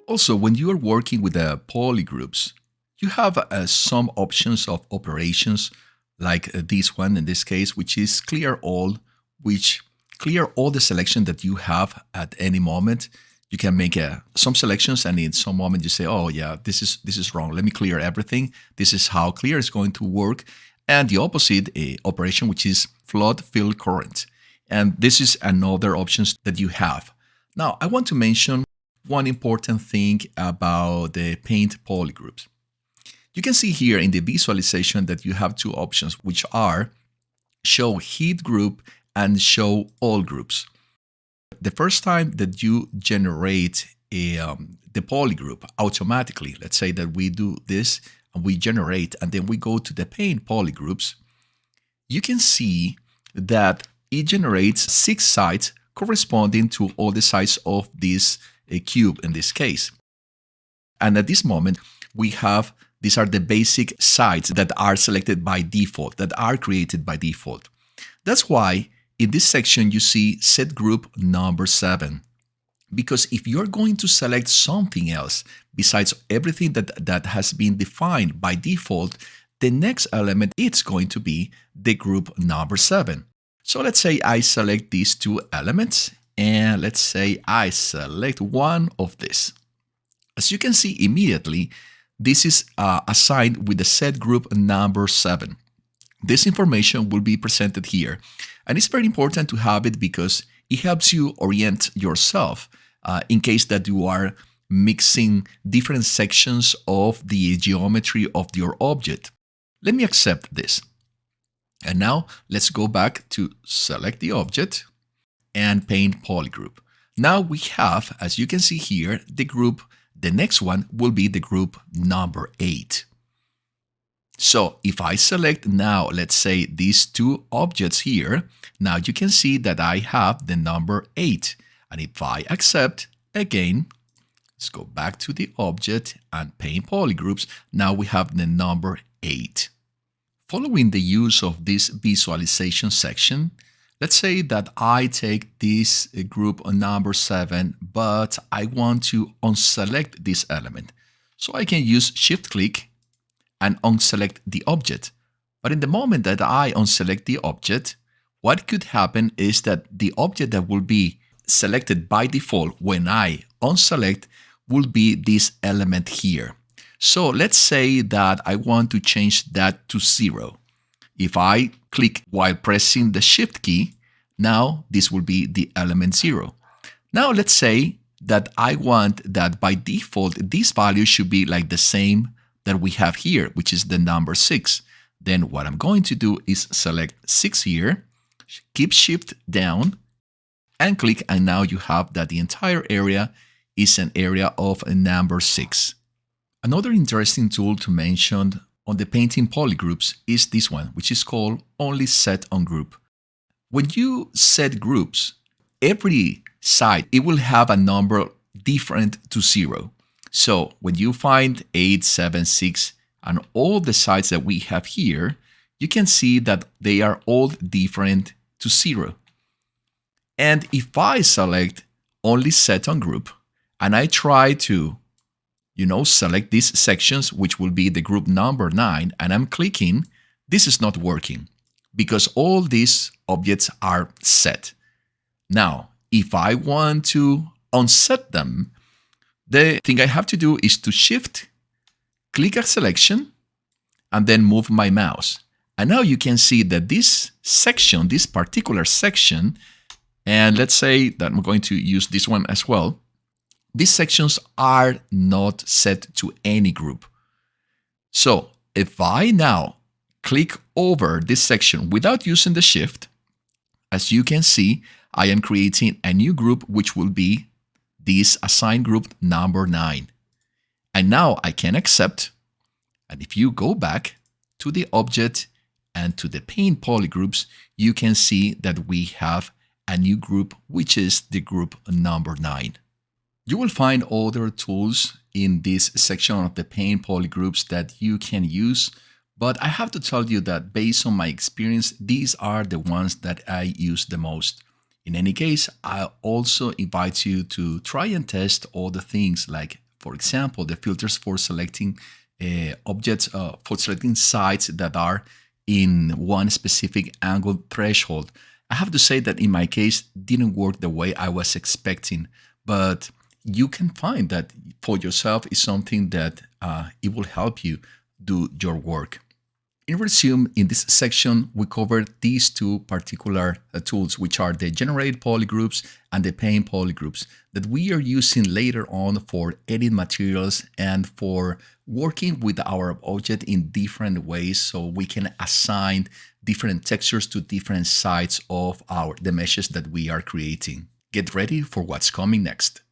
Also, when you are working with the polygroups, you have some options of operations like this one in this case, which is clear all, which clear all the selection that you have at any moment. You can make some selections, and in some moment you say, "Oh yeah, this is wrong. Let me clear everything." This is how clear is going to work. And the opposite operation, which is flood fill current, and this is another options that you have. Now, I want to mention one important thing about the paint polygroups. You can see here in the visualization that you have two options, which are show heat group and show all groups. The first time that you generate the polygroup automatically, let's say that we do this and we generate, and then we go to the paint polygroups, you can see that it generates 6 sides corresponding to all the sides of this cube in this case. And at this moment, we have, these are the basic sides that are selected by default, that are created by default. That's why in this section you see set group number 7. Because if you're going to select something else besides everything that has been defined by default, the next element is going to be the group number 7. So let's say I select these two elements, and let's say I select one of this. As you can see immediately, this is assigned with the set group number 7. This information will be presented here, and it's very important to have it because it helps you orient yourself in case that you are mixing different sections of the geometry of your object. Let me accept this. And now let's go back to select the object and paint polygroup. Now we have, as you can see here, the group. The next one will be the group number 8. So if I select now, let's say these two objects here, now you can see that I have the number 8. And if I accept, again, let's go back to the object and paint polygroups, now we have the number 8. Following the use of this visualization section, let's say that I take this group number 7, but I want to unselect this element. So I can use shift-click and unselect the object. But in the moment that I unselect the object, what could happen is that the object that will be selected by default when I unselect will be this element here. So let's say that I want to change that to 0. If I click while pressing the shift key, now this will be the element 0. Now let's say that I want that by default this value should be like the same that we have here, which is the number 6. Then what I'm going to do is select 6 here, keep shift down and click, and now you have that the entire area is an area of a number 6. Another interesting tool to mention on the painting polygroups is this one, which is called only set on group. When you set groups, every side, it will have a number different to 0. So when you find 8, 7, 6, and all the sides that we have here, you can see that they are all different to 0. And if I select only set on group, and I try to select these sections, which will be the group number 9, and I'm clicking, this is not working because all these objects are set. Now, if I want to unset them, the thing I have to do is to shift, click a selection, and then move my mouse. And now you can see that this section, this particular section, and let's say that I'm going to use this one as well, these sections are not set to any group. So if I now click over this section without using the shift, as you can see, I am creating a new group, which will be this assigned group number 9. And now I can accept. And if you go back to the object and to the paint polygroups, you can see that we have a new group, which is the group number 9. You will find other tools in this section of the paint polygroups that you can use, but I have to tell you that based on my experience, these are the ones that I use the most. In any case, I also invite you to try and test all the things like For example, the filters for selecting objects, for selecting sites that are in one specific angle threshold. I have to say that in my case, didn't work the way I was expecting, but you can find that for yourself is something that it will help you do your work. In resume, in this section, we covered these two particular tools, which are the generate polygroups and the paint polygroups that we are using later on for edit materials and for working with our object in different ways so we can assign different textures to different sides of the meshes that we are creating. Get ready for what's coming next.